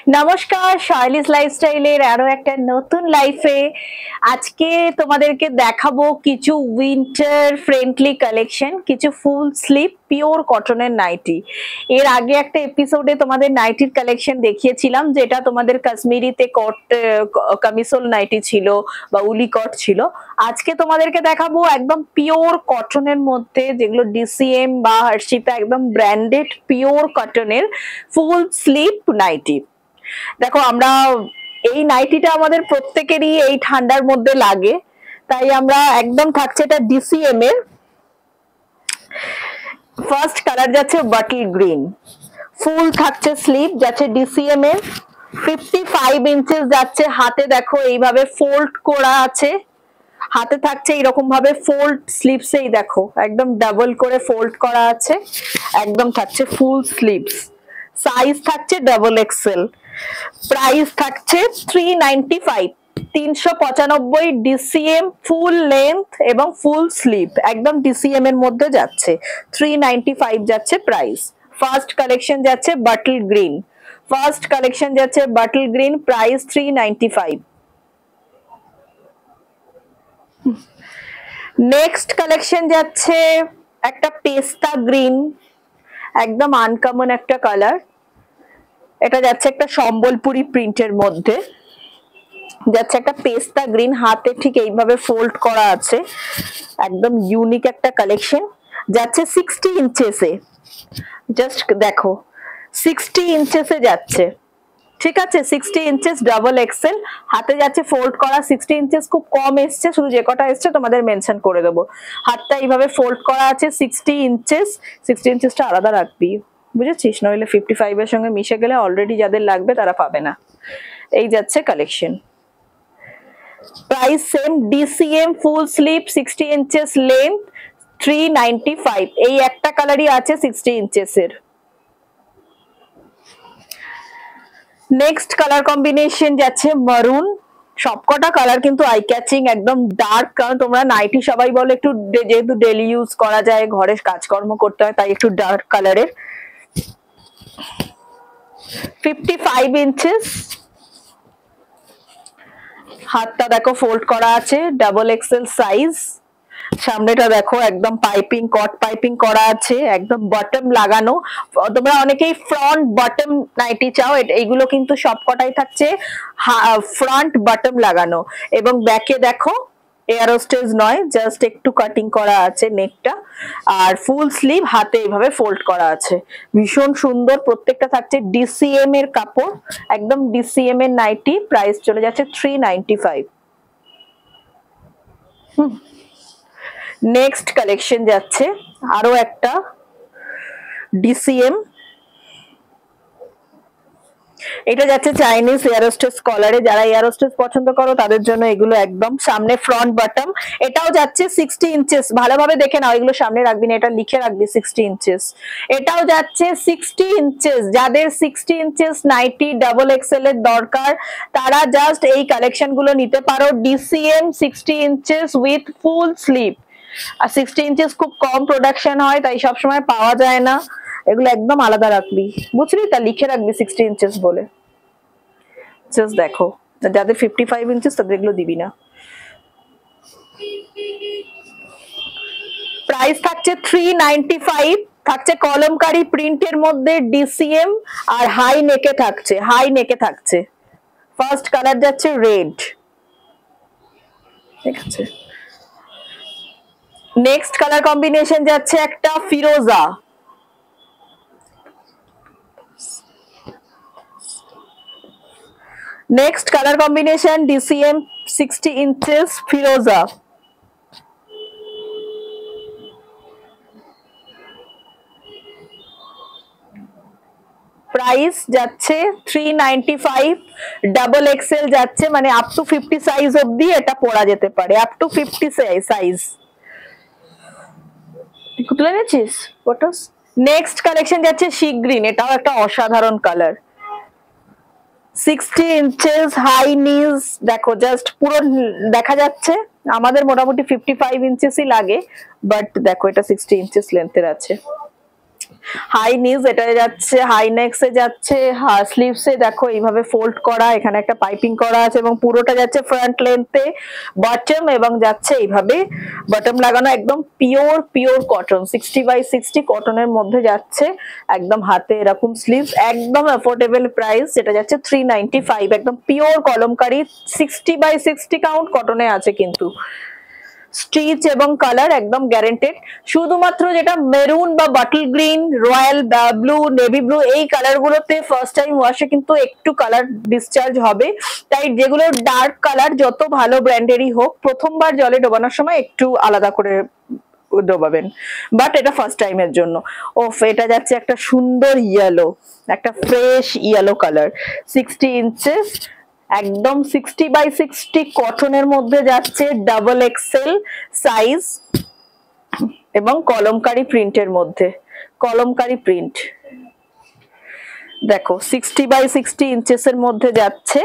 নমস্কার, শার্লিস লাইফস্টাইলের আরো একটা নতুন লাইফে আজকে তোমাদেরকে দেখাবো কিছু উইন্টার ফ্রেন্ডলি কালেকশন, কিছু ফুল স্লিভ পিওর কটনের নাইটি। এর আগে একটা এপিসোডে তোমাদের নাইটির কালেকশন দেখিয়েছিলাম, যেটা তোমাদের কাশ্মীরিতে কট কামিসোল নাইটি ছিল বা উলি কট ছিল। আজকে তোমাদেরকে দেখাবো একদম পিওর কটনের মধ্যে, যেগুলো ডিসিএম বা হর্ষিতা একদম ব্র্যান্ডেড পিওর কটনের ফুল স্লিভ নাইটি। দেখো, আমরা এই নাইটিটা আমাদের প্রত্যেকেরই এই ঠান্ডার মধ্যে লাগে, তাই আমরা একদম থাকছে এটা ডিসিএম এর। ফার্স্ট কালার যাচ্ছে বাটল গ্রিন, ফুল থাকছে স্লিভ, যাচ্ছে ডিসিএম এর 55 ইঞ্চেস যাচ্ছে। হাতে দেখো এইভাবে ফোল্ড করা আছে, হাতে থাকছে এইরকম ভাবে ফোল্ড স্লিভসেই দেখো একদম ডাবল করে ফোল্ড করা আছে, একদম থাকছে ফুল স্লিভস। সাইজ থাকছে ডাবল এক্সেল, প্রাইস থাকছে 395, 395 ডিসিএম ফুল লেন্থ এবং ফুল স্লিভ, একদম ডিসিএম এর মধ্যে যাচ্ছে 395 যাচ্ছে প্রাইস। ফার্স্ট কালেকশন যাচ্ছে বাটল গ্রিন, ফার্স্ট কালেকশন যাচ্ছে bottle green, price 395। Next collection যাচ্ছে একটা পেস্তা গ্রিন, একদম আনকমন একটা কালার। এটা যাচ্ছে একটা সম্বলপুরি প্রিন্টের মধ্যে, যাচ্ছে একটা পেস্তা গ্রিন, হাতে ঠিক এইভাবে ফোল্ড করা আছে, একদম ইউনিক একটা কালেকশন। যাচ্ছে 60 ইঞ্চেসে, জাস্ট দেখো 60 ইঞ্চেসে যাচ্ছে, ঠিক আছে 60 ইঞ্চেস ডাবল এক্সেল, হাতে যাচ্ছে ফোল্ড করা। 60 ইঞ্চেস খুব কম এসছে, শুধু যে কটা এসছে তোমাদের মেনশন করে দেবো। হাতটা এইভাবে ফোল্ড করা আছে 60 ইঞ্চেস, 60 ইঞ্চেসটা আলাদা রাখবি, বুঝেছিস, নইলে 55 এর সঙ্গে মিশে গেলে অলরেডি যাদের লাগবে তারা পাবে না। এই যাচ্ছে collection, price same, DCM full sleeve 60 inches length 395। এই একটা কালারই আছে 60 ইঞ্চেসের। নেক্সট কালার কম্বিনেশন যাচ্ছে মারুন, সবকটা কালার কিন্তু আই ক্যাচিং, একদম ডার্ক, কারণ তোমরা নাইটি সবাই বলো একটু, যেহেতু ডেলি ইউজ করা যায়, ঘরে কাজকর্ম করতে হয়, তাই একটু ডার্ক কালারের। 55 ইঞ্চেস, হাতটা দেখো ফোল্ড করা আছে, ডাবল এক্সেল সাইজ। সামনেটা দেখো একদম পাইপিং, কট পাইপিং করা আছে, একদম বটম লাগানো। তোমরা অনেকেই ফ্রন্ট বটম নাইটি চাও, এইগুলো কিন্তু সবকটাই থাকছে ফ্রন্ট বটম লাগানো, এবং ব্যাকে দেখো এয়ারোস্টেজ নয়, জাস্ট একটু কাটিং করা আছে নেকটা, আর ফুল স্লিভ হাতে এইভাবে ফোল্ড করা আছে, ভীষণ সুন্দর। প্রত্যেকটা থাকছে ডিসিএম এর কাপড়, একদম ডিসিএম এর নাইটি, প্রাইস চলে যাচ্ছে 395। নেক্সট কালেকশন যাচ্ছে আরো একটা ডিসিএম, এটা যাচ্ছে চাইনিজ এয়ারোস্টেস কলারে। যারা এয়ারোস্টেস পছন্দ করো তাদের জন্য এগুলো একদম, সামনে ফ্রন্ট বটম। এটাও যাচ্ছে 60 ইঞ্চেস, ভালোভাবে দেখে নাও, এগুলো সামনে রাখবি না, এটা লিখে রাখবি 60 ইঞ্চেস। এটাও যাচ্ছে 60 ইঞ্চেস। যাদের 60 ইঞ্চেস নাইটি ডাবল এক্সেল এর দরকার তারা জাস্ট এই কালেকশন গুলো নিতে পারো, DCM 60 inches with full sleeve. আর 60 ইঞ্চেস খুব কম প্রোডাকশন হয়, তাই সবসময় পাওয়া যায় না, এগুলো একদম আলাদা রাখবি, বুঝলি, তা লিখে রাখবি 60 ইঞ্চেস বলে। জাস্ট দেখো, যাদের 55 ইঞ্চেস তাদের এগুলো দিবি না। প্রাইস থাকছে 395, থাকছে কলমকারি প্রিন্টের মধ্যে ডিসিএম, আর হাই নেকে থাকছে, হাই নেকে থাকছে। ফার্স্ট কালার যাচ্ছে রেড, ঠিক আছে। নেক্সট কালার কম্বিনেশন যাচ্ছে একটা ফিরোজা, next colour combination DCM 60 inches ফিরোজা, প্রাইস যাচ্ছে 395, ডাবল এক্সেল যাচ্ছে, মানে আপ টু 50 সাইজ অবধি এটা পরা যেতে পারে, আপ টু 50 সাইজ। তুলে নিয়েছিস ফটোস। নেক্সট কালেকশন যাচ্ছে শি গ্রিন, এটাও একটা অসাধারণ কালার, 60 ইঞ্চেস হাই নিজ, দেখো জাস্ট পুরো দেখা যাচ্ছে। আমাদের মোটামুটি 55 ইঞ্চেসই লাগে, বাট দেখো এটা 60 ইঞ্চেস লেন্থের আছে। হাই নিজ, এটা যাচ্ছে হাই নেক্সে যাচ্ছে, স্লিভসে দেখো এইভাবে ফোল্ড করা, এখানে একটা পাইপিং করা আছে এবং পুরোটা যাচ্ছে ফ্রন্ট লেন্থে বটম এবং যাচ্ছে এইভাবে বটম লাগানো, একদম পিওর পিওর কটন 60x60 কটনের মধ্যে যাচ্ছে, একদম হাতে এরকম স্লিভস, একদম অ্যাফোর্ডেবল প্রাইস, যেটা যাচ্ছে 395, একদম পিওর কলমকারি 60x60 কাউন্ট কটনে আছে কিন্তু স্টিচ এবং কালার একদম গ্যারান্টেড। শুধুমাত্র যেটা মেরুন বা bottle green, royal blue, navy blue এই কালার গুলোতে ফার্স্ট টাইম ওয়াশে কিন্তু একটু কালার ডিসচার্জ হবে, তাই যেগুলো ডার্ক কালার যত ভালো ব্র্যান্ডেরই হোক প্রথমবার জলে ডোবানোর সময় একটু আলাদা করে ডোবাবেন, বাট এটা ফার্স্ট টাইমের জন্য। ওফ, এটা যাচ্ছে একটা সুন্দর ইয়েলো, একটা ফ্রেশ ইয়েলো কালার, 60 ইঞ্চেস, একদম 60x60 কটনের মধ্যে যাচ্ছে, ডাবল এক্সেল সাইজ এবং কলমকারি প্রিন্টের মধ্যে, কলমকারি প্রিন্ট দেখো 60x60 ইঞ্চেস এর মধ্যে যাচ্ছে,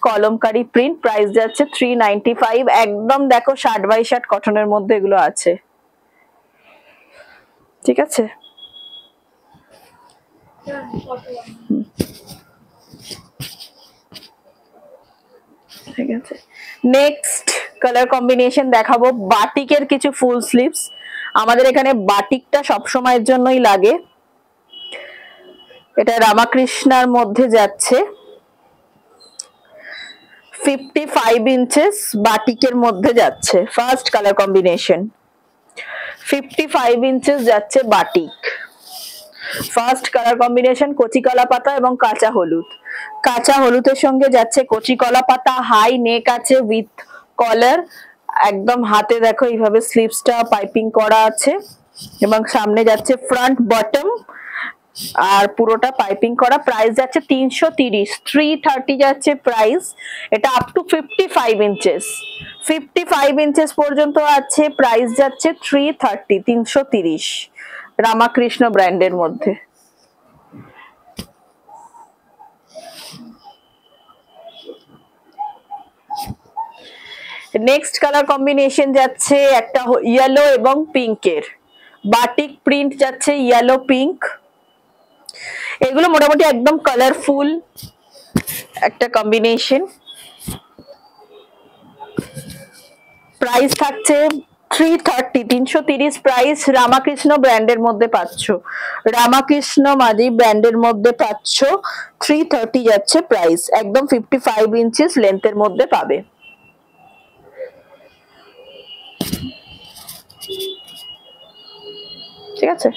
কলমকারি প্রিন্ট, প্রাইস যাচ্ছে 395, একদম দেখো 60x60 কটনের মধ্যে এগুলো আছে, ঠিক আছে। ঠিক আছে, নেক্সট কালার কম্বিনেশন দেখাবো বাটিকের কিছু ফুল স্লিভস। আমাদের এখানে বাটিকটা সব সময়ের জন্যই লাগে, এটা রামাকৃষ্ণার মধ্যে যাচ্ছে 55 ইঞ্চেস বাটিকের মধ্যে যাচ্ছে, ফার্স্ট কালার কম্বিনেশন 55 ইঞ্চেস যাচ্ছে বাটিক, ফার্স্ট কালার কম্বিনেশন কচি কলা পাতা এবং কাঁচা হলুদ, কাঁচা হলুদের সঙ্গে যাচ্ছে কচি কলা পাতা, হাই নেক আছে উইথ কলার, একদম হাতে দেখো এইভাবে স্লিভসটা পাইপিং করা আছে এবং সামনে যাচ্ছে ফ্রন্ট বটম আর পুরোটা পাইপিং করা, প্রাইস যাচ্ছে 330, 330 যাচ্ছে প্রাইস, এটা আপ টু 55 ইঞ্চেস, 55 ইঞ্চেস পর্যন্ত আছে, প্রাইস যাচ্ছে 330, 330 রামাকৃষ্ণ ব্র্যান্ডের মধ্যে। নেক্সট কালার কম্বিনেশন যাচ্ছে একটা ইয়েলো এবং পিঙ্কের, বাটিক প্রিন্ট যাচ্ছে ইয়েলো পিঙ্ক, এগুলো মোটামুটি একদম কালারফুল একটা কম্বিনেশন, প্রাইস থাকছে 330, 330 প্রাইস, রামাকৃষ্ণ ব্র্যান্ডের মধ্যে পাচ্ছ, রামাকৃষ্ণ মাদি ব্র্যান্ডের মধ্যে পাচ্ছ, 330 যাচ্ছে প্রাইস, একদম 55 ইঞ্চিস লেন্থের মধ্যে পাবে। ঠিক আছে,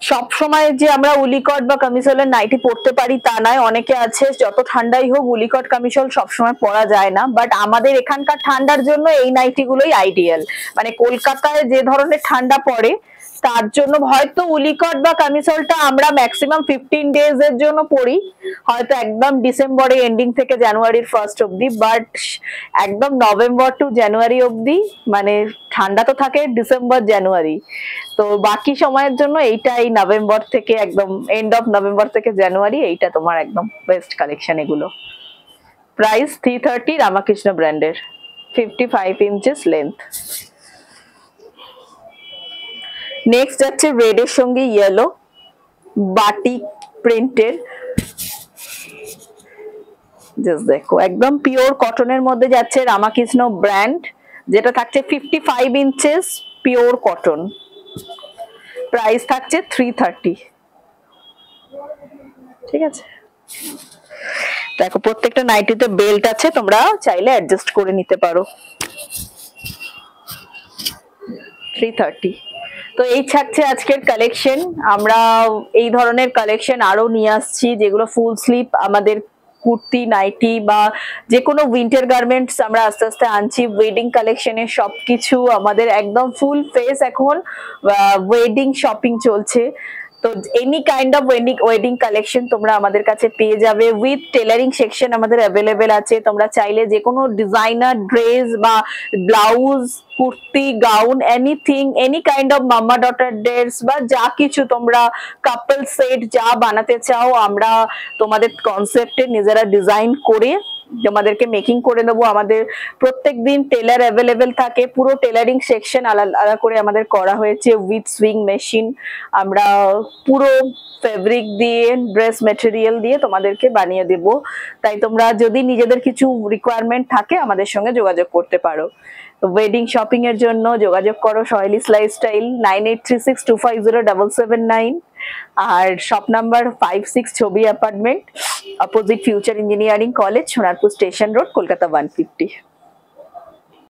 সব সময় যে আমরা উলিকট বা কামিজলের নাইটি পরতে পারি তা নয়, অনেকে আছে যত ঠান্ডাই হোক উলিকট কামিজল সবসময় পরা যায় না, বাট আমাদের এখানকার ঠান্ডার জন্য এই নাইটি গুলোই আইডিয়াল, মানে কলকাতায় যে ধরনের ঠান্ডা পড়ে তার জন্য হয়তো উলিকট বা কামিজলটা আমরা ম্যাক্সিমাম 15 ডেজ এর জন্য পরি, হয়তো একদম ডিসেম্বরের এন্ডিং থেকে জানুয়ারির ফার্স্ট অবধি, বাট একদম নভেম্বর টু জানুয়ারি অবধি মানে ঠান্ডা তো থাকে ডিসেম্বর জানুয়ারি, তো বাকি সময়ের জন্য এইটাই নভেম্বর থেকে একদম এন্ড অফ নভেম্বর থেকে জানুয়ারি, এইটা তোমার একদম বেস্ট কালেকশন এগুলো। প্রাইস 330 রামাকৃষ্ণ ব্র্যান্ডের, 55 ইঞ্চেস লেন্থ। নেক্সট যাচ্ছে রেড এর সঙ্গে ইয়েলো বাটিক প্রিন্টের, জাস্ট দেখো একদম পিওর কটনের মধ্যে যাচ্ছে, রামাকৃষ্ণ ব্র্যান্ড, যেটা থাকছে 55 ইঞ্চেস পিওর কটন, প্রাইস থাকছে 330। ঠিক আছে, দেখো প্রত্যেকটা নাইটিতে বেল্ট আছে, তোমরা চাইলে অ্যাডজাস্ট করে নিতে পারো। 330। তো এই থাকছে আজকের কালেকশন, আমরা এই ধরনের কালেকশন আরো নিয়ে আসছি যেগুলো ফুল স্লিভ আমাদের কুর্তি নাইটি বা যে কোনো উইন্টার গার্মেন্টস আমরা আস্তে আস্তে আনছি, ওয়েডিং কালেকশনের সবকিছু আমাদের একদম ফুল ফেস এখন ওয়েডিং শপিং চলছে, তো any kind of wedding collection তোমরা আমাদের কাছে পেয়ে যাবে, উইথ টেলারিং সেকশন আমাদের অ্যাভেলেবেল আছে, তোমরা চাইলে যে কোনো ডিজাইনার ড্রেস বা blouse kurti gown anything any kind of mamma daughter dress বা যা কিছু তোমরা কাপল সেট যা বানাতে চাও আমরা তোমাদের কনসেপ্টে নিজেরা ডিজাইন করে তোমাদেরকে মেকিং করে দেবো। আমাদের প্রত্যেকদিন টেলার অ্যাভেলেবেল থাকে, পুরো টেলারিং সেকশন আলাদা করে আমাদের করা হয়েছে উইথ সুইং মেশিন। আমরা পুরো ফেব্রিক দিয়ে, ড্রেস মেটেরিয়াল দিয়ে তোমাদেরকে বানিয়ে দেব। তাই তোমরা যদি নিজেদের কিছু রিকোয়ারমেন্ট থাকে আমাদের সঙ্গে যোগাযোগ করতে পারো। ওয়েডিং শপিং এর জন্য যোগাযোগ করো সহেলিস লাইফস্টাইল 9836250779, আর শপ নাম্বার 56 ছবি apartment, opposite future engineering college, Sonarpur station road, Kolkata 150।